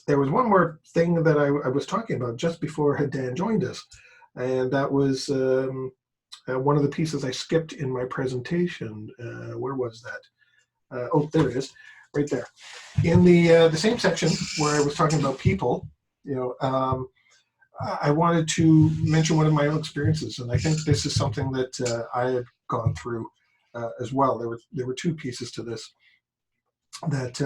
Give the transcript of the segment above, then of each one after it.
there was one more thing that I was talking about just before Dan joined us, and that was one of the pieces I skipped in my presentation. Where was that? Oh, there it is, right there. In the same section where I was talking about people, I wanted to mention one of my own experiences, and I think this is something that I had gone through as well. There were two pieces to this that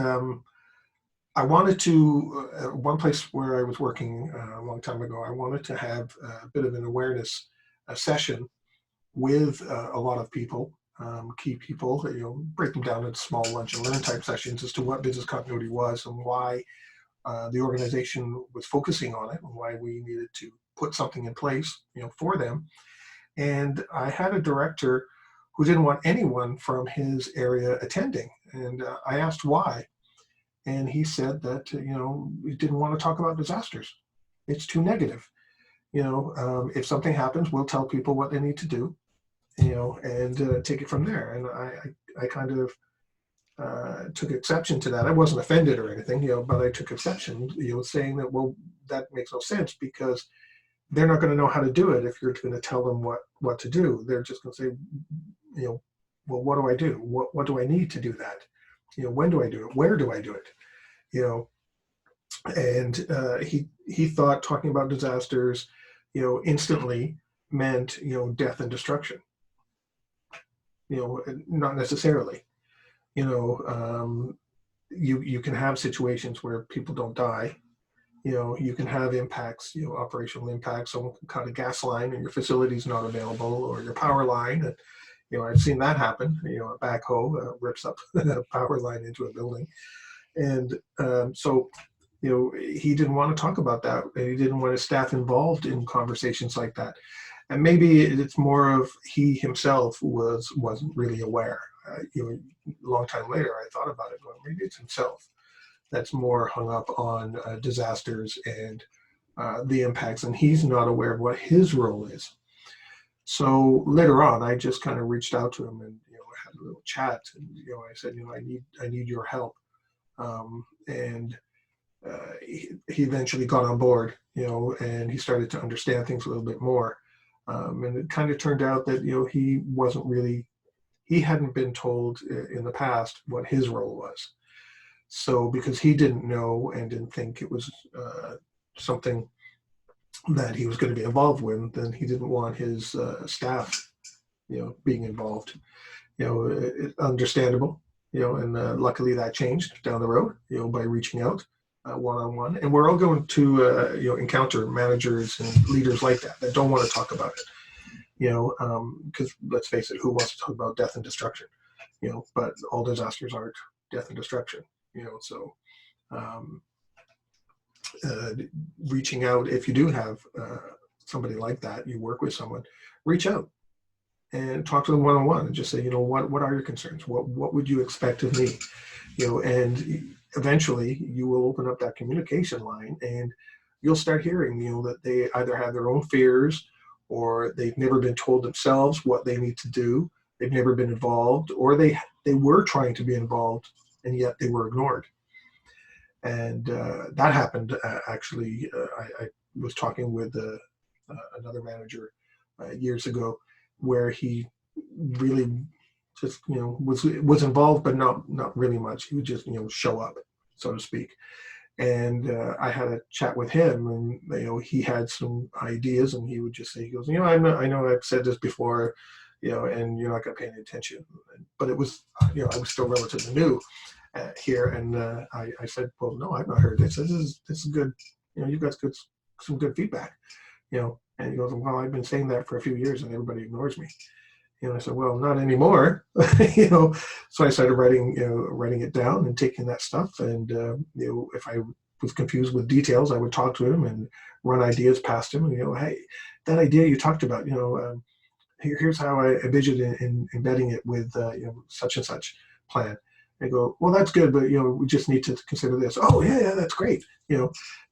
I wanted to. One place where I was working a long time ago, I wanted to have a bit of an awareness session with a lot of people, key people. Break them down into small lunch and learn type sessions as to what business continuity was and why the organization was focusing on it and why we needed to put something in place, for them. And I had a director who didn't want anyone from his area attending. And I asked why. And he said that, he didn't want to talk about disasters. It's too negative. If something happens, we'll tell people what they need to do, and take it from there. And I kind of took exception to that. I wasn't offended or anything, but I took exception, saying that, well, that makes no sense because they're not going to know how to do it if you're going to tell them what to do. They're just going to say, well, what do I do? What do I need to do that? When do I do it? Where do I do it? And he thought talking about disasters, instantly meant, death and destruction. Not necessarily. You can have situations where people don't die. You can have impacts, operational impacts. Someone can cut a gas line and your facility is not available, or your power line. And, I've seen that happen. A backhoe rips up a power line into a building. And so, he didn't want to talk about that. And he didn't want his staff involved in conversations like that. And maybe it's more of he himself wasn't really aware. A long time later, I thought about it. Well, maybe it's himself that's more hung up on disasters and the impacts, and he's not aware of what his role is. So later on, I just kind of reached out to him and had a little chat, and I said, I need your help, and he eventually got on board, and he started to understand things a little bit more, and it kind of turned out that he hadn't been told in the past what his role was. So because he didn't know and didn't think it was something that he was going to be involved with, then he didn't want his staff, being involved. Understandable, and luckily that changed down the road, by reaching out one-on-one. And we're all going to, encounter managers and leaders like that don't want to talk about it, because let's face it, who wants to talk about death and destruction? But all disasters aren't death and destruction, so reaching out, if you do have somebody like that, you work with someone, reach out and talk to them one-on-one and just say, what are your concerns? What would you expect of me? And eventually you will open up that communication line and you'll start hearing, that they either have their own fears or they've never been told themselves what they need to do. They've never been involved, or they were trying to be involved and yet they were ignored. And that happened actually. I was talking with another manager years ago, where he really just was involved, but not really much. He would just show up, so to speak. And I had a chat with him, and he had some ideas, and he would just say, he goes, I know I've said this before, and you're not going to pay any attention. But it was, I was still relatively new here, and I said, well, no, I've not heard this. This is good. You've got some good feedback. And he goes, well, I've been saying that for a few years, and everybody ignores me. I said, well, not anymore. So I started writing it down and taking that stuff. And, if I was confused with details, I would talk to him and run ideas past him. And, hey, that idea you talked about, here's how I envisioned in embedding it with, such and such plan. I go, well, that's good, but, we just need to consider this. Oh, yeah, that's great.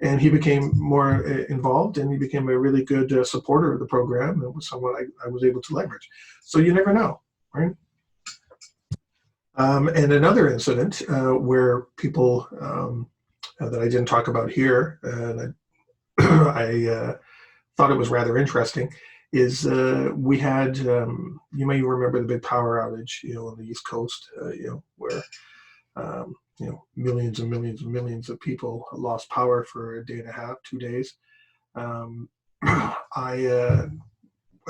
And he became more involved, and he became a really good supporter of the program. It was someone I was able to leverage. So you never know, right? And another incident where people that I didn't talk about here, and I thought it was rather interesting, is we had, you may remember the big power outage, on the East Coast, where, millions and millions and millions of people lost power for a day and a half, 2 days. Um, a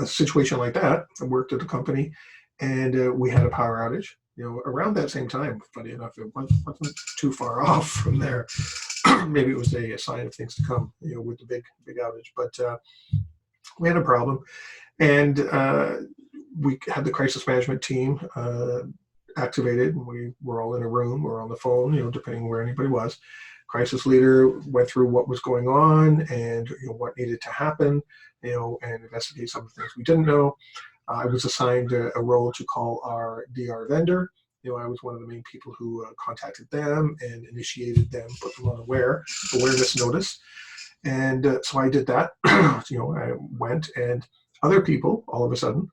situation like that, I worked at a company, and we had a power outage, around that same time. Funny enough, it wasn't too far off from there. Maybe it was a sign of things to come, with the big outage. But we had a problem, and we had the crisis management team activated, and we were all in a room or on the phone, depending where anybody was. Crisis leader went through what was going on and what needed to happen, and investigate some of the things we didn't know. I was assigned a role to call our DR vendor. I was one of the main people who contacted them and initiated them, put them on awareness notice. And so I did that. I went, and other people, all of a sudden,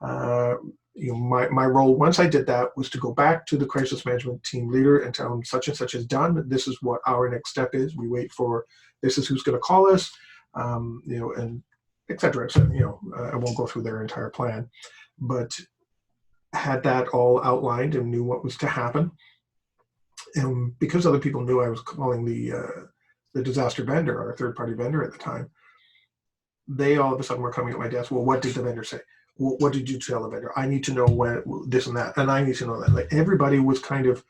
my role, once I did that, was to go back to the crisis management team leader and tell them such and such is done. This is what our next step is. We wait for, this is who's going to call us, and et cetera, et cetera. I won't go through their entire plan, but had that all outlined and knew what was to happen. And because other people knew I was calling the disaster vendor, our third-party vendor at the time, they all of a sudden were coming at my desk. Well, what did the vendor say? What did you tell the vendor? I need to know when this and that, and I need to know that. Like, everybody was kind of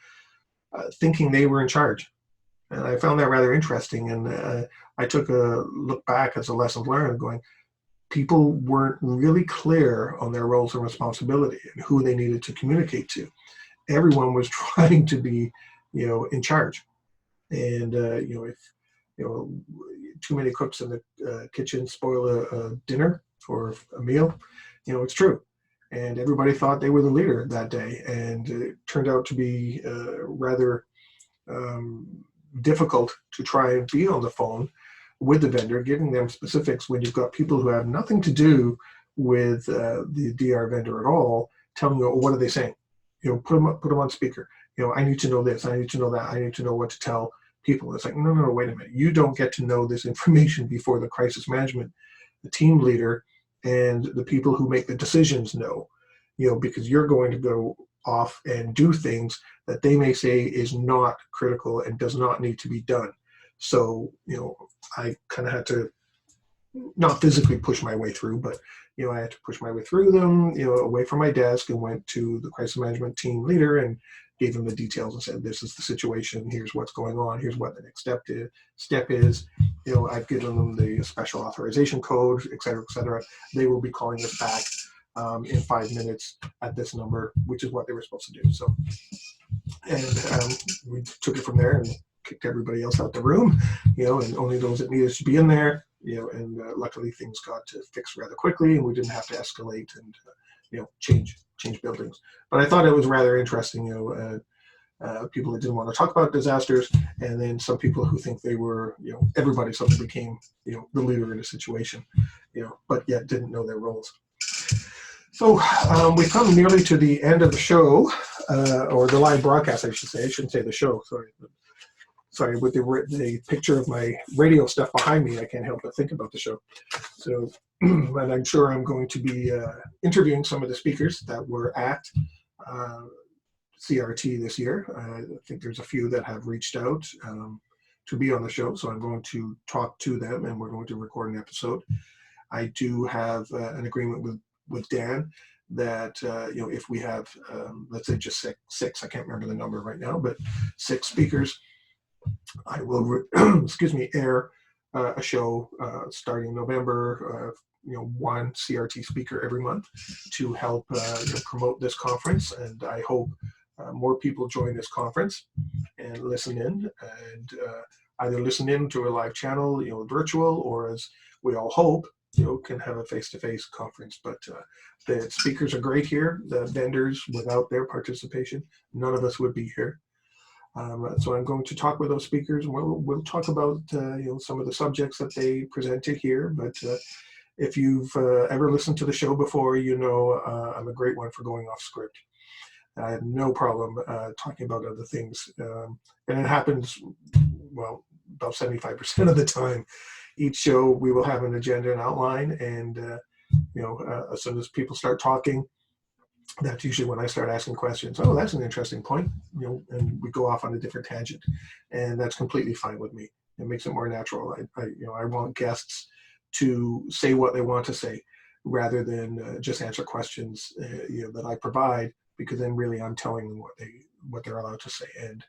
thinking they were in charge, and I found that rather interesting. And I took a look back as a lesson learned, going, people weren't really clear on their roles and responsibility and who they needed to communicate to. Everyone was trying to be, in charge, and if too many cooks in the kitchen spoil a dinner or a meal, it's true. And everybody thought they were the leader that day, and it turned out to be rather difficult to try and be on the phone with the vendor, giving them specifics when you've got people who have nothing to do with the DR vendor at all, telling you, what are they saying? Put them on speaker. I need to know this, I need to know that, I need to know what to tell people. It's like, no, wait a minute. You don't get to know this information before the crisis management, the team leader, and the people who make the decisions know, because you're going to go off and do things that they may say is not critical and does not need to be done. So, I kind of had to not physically push my way through, but, I had to push my way through them, away from my desk, and went to the crisis management team leader and gave them the details and said, this is the situation, here's what's going on, here's what the next step is. I've given them the special authorization code, et cetera. They will be calling us back in 5 minutes at this number, which is what they were supposed to do. So, and we took it from there and kicked everybody else out the room, and only those that needed to be in there, and luckily things got fixed rather quickly, and we didn't have to escalate and, change buildings. But I thought it was rather interesting, people that didn't want to talk about disasters, and then some people who think they were, everybody suddenly became, the leader in a situation, but yet didn't know their roles. So we've come nearly to the end of the show, or the live broadcast, I should say. I shouldn't say the show, sorry, with the picture of my radio stuff behind me, I can't help but think about the show. So, and I'm sure I'm going to be interviewing some of the speakers that were at CRT this year. I think there's a few that have reached out to be on the show, so I'm going to talk to them, and we're going to record an episode. I do have an agreement with Dan that if we have, let's say just six, I can't remember the number right now, but 6 speakers, I will, air a show starting November, 1 CRT speaker every month to help promote this conference. And I hope more people join this conference and listen in, and either listen in to a live channel, virtual, or as we all hope, can have a face-to-face conference. But the speakers are great here. The vendors, without their participation, none of us would be here. So I'm going to talk with those speakers. We'll talk about some of the subjects that they presented here. But if you've ever listened to the show before, I'm a great one for going off script. I have no problem talking about other things. And it happens, well, about 75% of the time. Each show we will have an agenda and outline, and as soon as people start talking, that's usually when I start asking questions. Oh, that's an interesting point, and we go off on a different tangent, and that's completely fine with me. It makes it more natural. I want guests to say what they want to say, rather than just answer questions, that I provide, because then really I'm telling them what they're allowed to say. And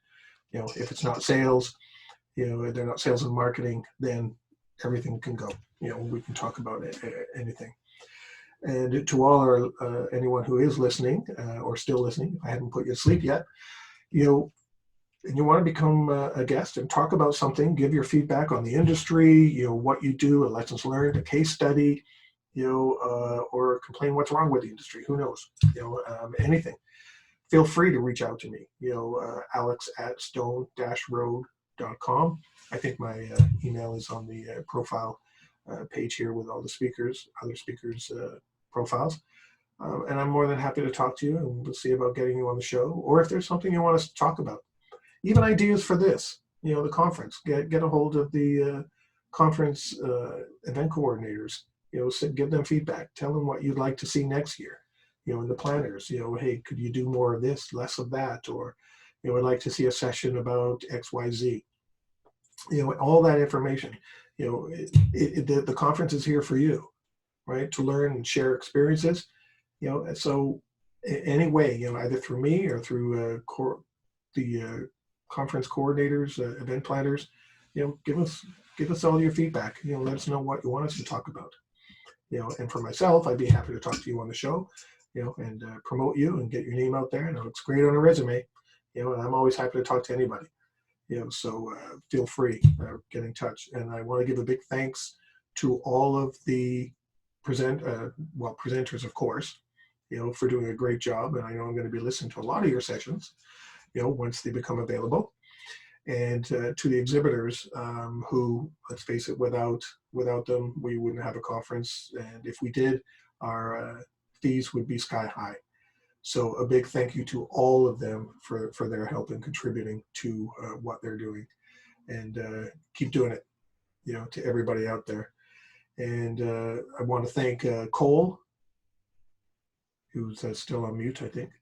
if it's not sales, they're not sales and marketing, then everything can go. We can talk about anything. And to all our anyone who is listening or still listening, if I hadn't put you to sleep yet, and you want to become a guest and talk about something, give your feedback on the industry, what you do, a lessons learned, a case study, or complain what's wrong with the industry. Who knows? Anything. Feel free to reach out to me. Alex@stone-road.com. I think my email is on the profile page here with all the other speakers' profiles. And I'm more than happy to talk to you, and we'll see about getting you on the show. Or if there's something you want us to talk about, even ideas for this, the conference, get a hold of the conference event coordinators, give them feedback, tell them what you'd like to see next year, and the planners, hey, could you do more of this, less of that, or, I'd like to see a session about XYZ, all that information, the conference is here for you, right, to learn and share experiences, so any way, either through me or through the conference coordinators, event planners, give us all your feedback, let us know what you want us to talk about, and for myself, I'd be happy to talk to you on the show, and promote you and get your name out there, and it looks great on a resume, and I'm always happy to talk to anybody, so feel free, get in touch. And I want to give a big thanks to all of the presenters, of course, for doing a great job, and I know I'm going to be listening to a lot of your sessions, once they become available. And to the exhibitors, who, let's face it, without them, we wouldn't have a conference. And if we did, our fees would be sky high. So a big thank you to all of them for their help in contributing to what they're doing. And keep doing it, to everybody out there. And I want to thank Cole, who's still on mute, I think.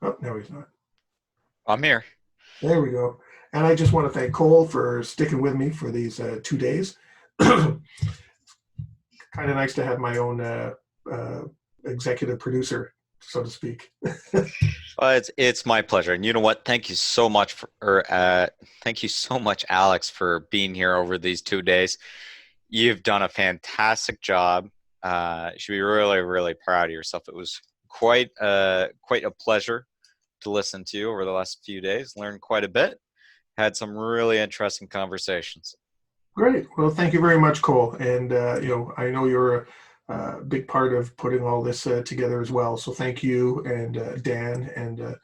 Oh, no, he's not. I'm here. There we go. And I just want to thank Cole for sticking with me for these 2 days. Kind of nice to have my own executive producer, so to speak. It's my pleasure. And you know what? Thank you so much thank you so much, Alex, for being here over these 2 days. You've done a fantastic job. You should be really, really proud of yourself. It was quite a pleasure to listen to you over the last few days. Learned quite a bit. Had some really interesting conversations. Great. Well, thank you very much, Cole. And I know you're a big part of putting all this together as well. So thank you, and Dan, and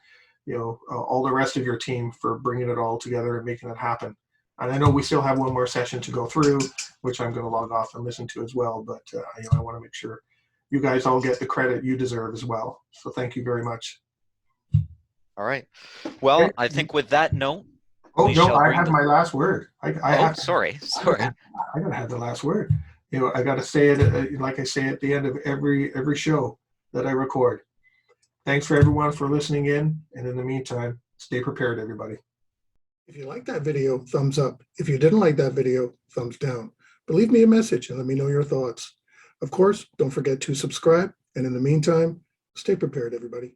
all the rest of your team for bringing it all together and making it happen. And I know we still have one more session to go through, which I'm going to log off and listen to as well. But I want to make sure you guys all get the credit you deserve as well. So thank you very much. All right. Well, I think with that note, oh no, I have my last word. Sorry. I gotta have the last word. I gotta say it like I say at the end of every show that I record. Thanks for everyone for listening in, and in the meantime, stay prepared, everybody. If you liked that video, thumbs up. If you didn't like that video, thumbs down. But leave me a message and let me know your thoughts. Of course, don't forget to subscribe, and in the meantime, stay prepared, everybody.